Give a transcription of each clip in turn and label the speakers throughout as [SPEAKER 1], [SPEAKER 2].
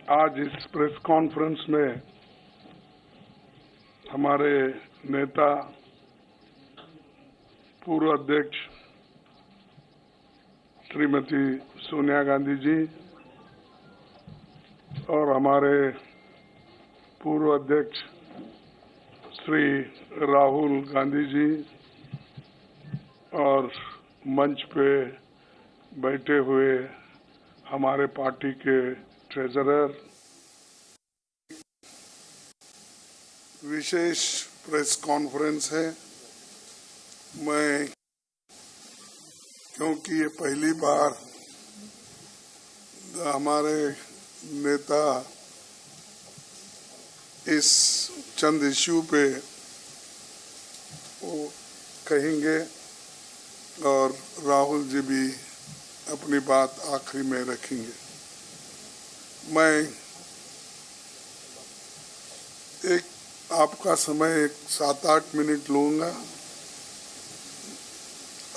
[SPEAKER 1] आज इस press conference में हमारे नेता पूर्व अध्यक्ष श्रीमती सोनिया गांधी जी और हमारे पूर्व अध्यक्ष श्री राहुल गांधी जी और मंच पे बैठे हुए हमारे पार्टी के ट्रेजरर, विशेष प्रेस कॉन्फ्रेंस है। मैं क्योंकि ये पहली बार हमारे नेता इस चंद इश्यू पे वो कहेंगे और राहुल जी भी अपनी बात आखिरी में रखेंगे। मैं आपका समय 7-8 मिनट लूँगा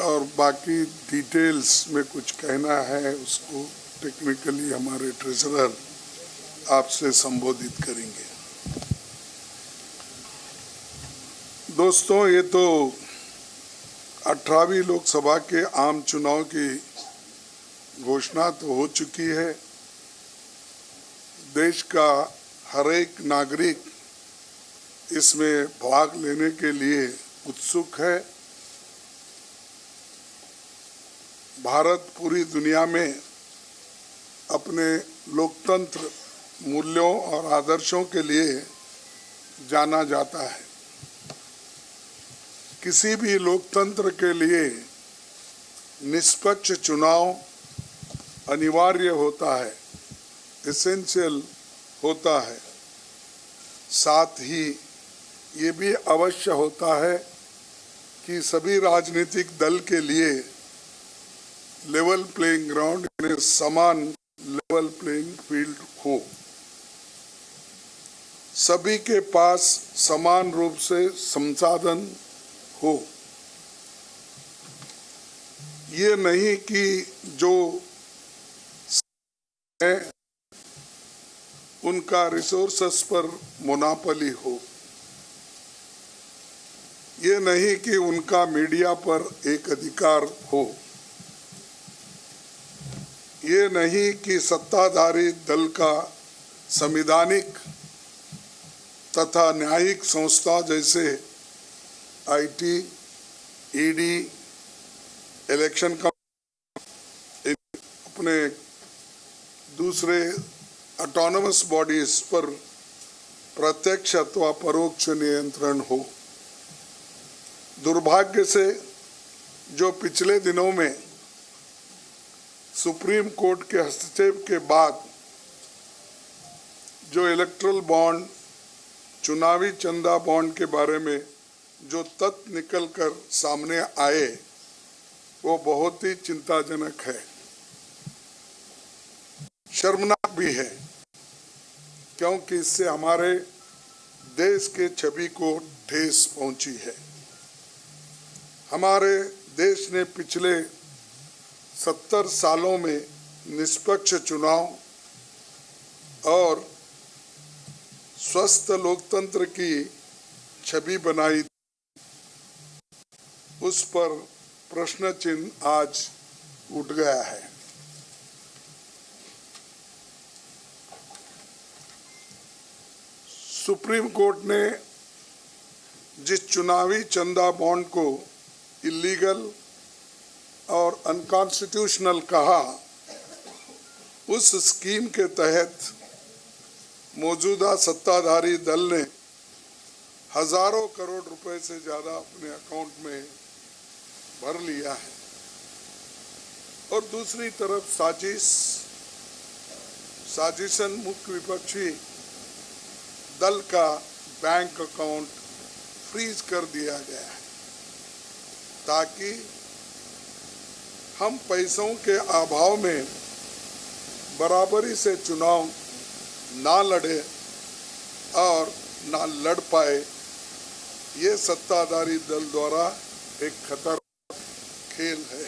[SPEAKER 1] और बाकी डिटेल्स में कुछ कहना है उसको टेक्निकली हमारे ट्रेजरर आपसे संबोधित करेंगे। दोस्तों, ये तो 18वीं लोकसभा के आम चुनाव की घोषणा तो हो चुकी है। देश का हर एक नागरिक इसमें भाग लेने के लिए उत्सुक है। भारत पूरी दुनिया में अपने लोकतंत्र मूल्यों और आदर्शों के लिए जाना जाता है। किसी भी लोकतंत्र के लिए निष्पक्ष चुनाव अनिवार्य होता है, एसेंशियल होता है। साथ ही ये भी अवश्य होता है कि सभी राजनीतिक दल के लिए लेवल प्लेइंग ग्राउंड यानी समान लेवल प्लेइंग फील्ड हो, सभी के पास समान रूप से संसाधन हो। ये नहीं कि जो है उनका रिसोर्सेस पर मोनोपोली हो, ये नहीं कि उनका मीडिया पर एक अधिकार हो, ये नहीं कि सत्ताधारी दल का संवैधानिक तथा न्यायिक संस्था जैसे आईटी, ईडी, इलेक्शन का अपने दूसरे ऑटोनमस बॉडीज पर प्रत्यक्ष अथवा परोक्ष नियंत्रण हो। दुर्भाग्य से जो पिछले दिनों में सुप्रीम कोर्ट के हस्तक्षेप के बाद जो इलेक्ट्रल बॉन्ड, चुनावी चंदा बॉन्ड के बारे में जो तथ्य निकलकर सामने आए वो बहुत ही चिंताजनक है, शर्मनाक भी है, क्योंकि इससे हमारे देश के छवि को ठेस पहुंची है। हमारे देश ने पिछले 70 सालों में निष्पक्ष चुनाव और स्वस्थ लोकतंत्र की छवि बनाई, उस पर प्रश्न चिन्ह आज उठ गया है। सुप्रीम कोर्ट ने जिस चुनावी चंदा बॉन्ड को इलीगल और अनकॉन्स्टिट्यूशनल कहा, उस स्कीम के तहत मौजूदा सत्ताधारी दल ने हजारों करोड़ रुपए से ज्यादा अपने अकाउंट में भर लिया है और दूसरी तरफ साजिशन मुख्य विपक्षी दल का बैंक अकाउंट फ्रीज कर दिया गया है ताकि हम पैसों के अभाव में बराबरी से चुनाव ना लड़े और ना लड़ पाए। ये सत्ताधारी दल द्वारा एक खतरनाक खेल है।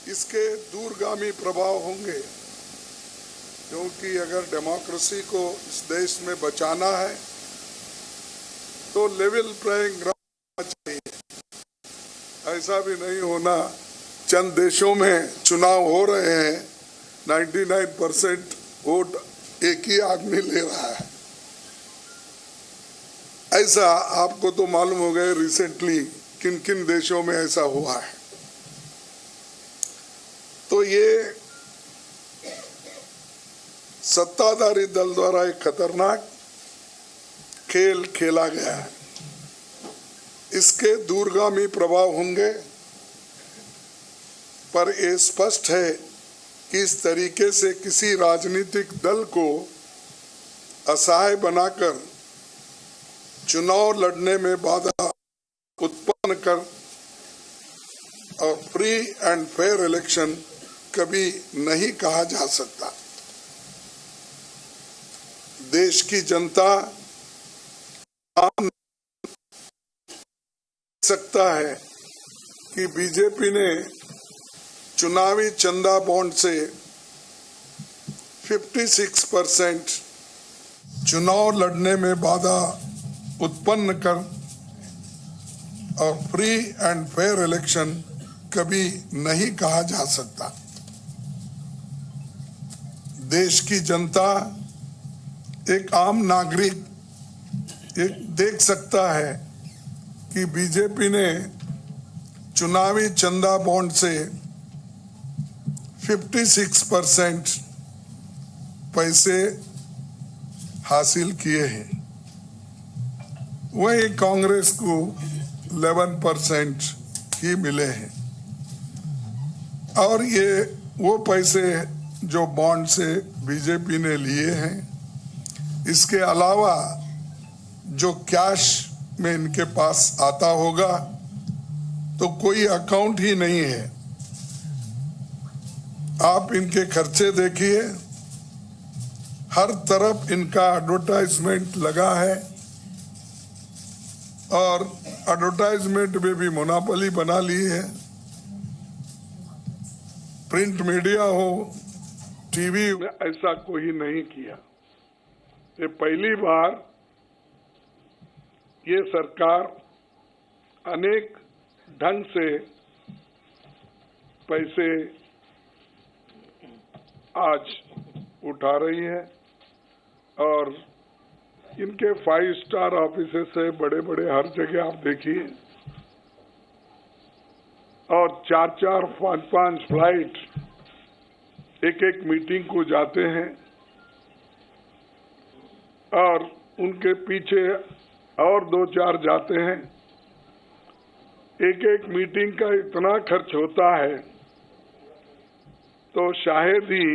[SPEAKER 1] इसके दूरगामी प्रभाव होंगे क्योंकि अगर डेमोक्रेसी को इस देश में बचाना है तो लेवल प्लेइंग ग्राउंड चाहिए। ऐसा भी नहीं होना चंद देशों में चुनाव हो रहे हैं, 99% वोट एक ही आदमी ले रहा है। ऐसा आपको तो मालूम हो गया रिसेंटली किन किन देशों में ऐसा हुआ है। तो ये सत्ताधारी दल द्वारा एक खतरनाक खेल खेला गया है। इसके दूरगामी प्रभाव होंगे, पर यह स्पष्ट है कि इस तरीके से किसी राजनीतिक दल को असहाय बनाकर चुनाव लड़ने में बाधा उत्पन्न कर और फ्री एंड फेयर इलेक्शन कभी नहीं कहा जा सकता। देश की जनता सकता है कि बीजेपी ने चुनावी चंदा बॉन्ड से 56% चुनाव लड़ने में बाधा उत्पन्न कर और फ्री एंड फेयर इलेक्शन कभी नहीं कहा जा सकता। देश की जनता, एक आम नागरिक देख सकता है कि बीजेपी ने चुनावी चंदा बॉन्ड से 56% पैसे हासिल किए हैं, वही कांग्रेस को 11% ही मिले हैं। और ये वो पैसे जो बॉन्ड से बीजेपी ने लिए हैं, इसके अलावा जो कैश में इनके पास आता होगा तो कोई अकाउंट ही नहीं है। आप इनके खर्चे देखिए, हर तरफ इनका एडवर्टाइजमेंट लगा है और एडवर्टाइजमेंट में भी मोनोपोली बना ली है। प्रिंट मीडिया हो, टीवी में ऐसा कोई नहीं किया। ये पहली बार ये सरकार अनेक ढंग से पैसे आज उठा रही है और इनके 5 स्टार ऑफिसेस से बड़े बड़े हर जगह आप देखिए, और 4-4, 5-5 फ्लाइट एक मीटिंग को जाते हैं और उनके पीछे और 2-4 जाते हैं। एक मीटिंग का इतना खर्च होता है तो शायद ही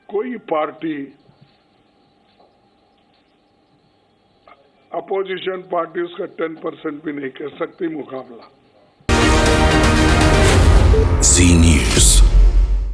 [SPEAKER 1] कोई पार्टी, अपोजिशन पार्टी उसका 10% भी नहीं कर सकती मुकाबला।
[SPEAKER 2] जी न्यूज़।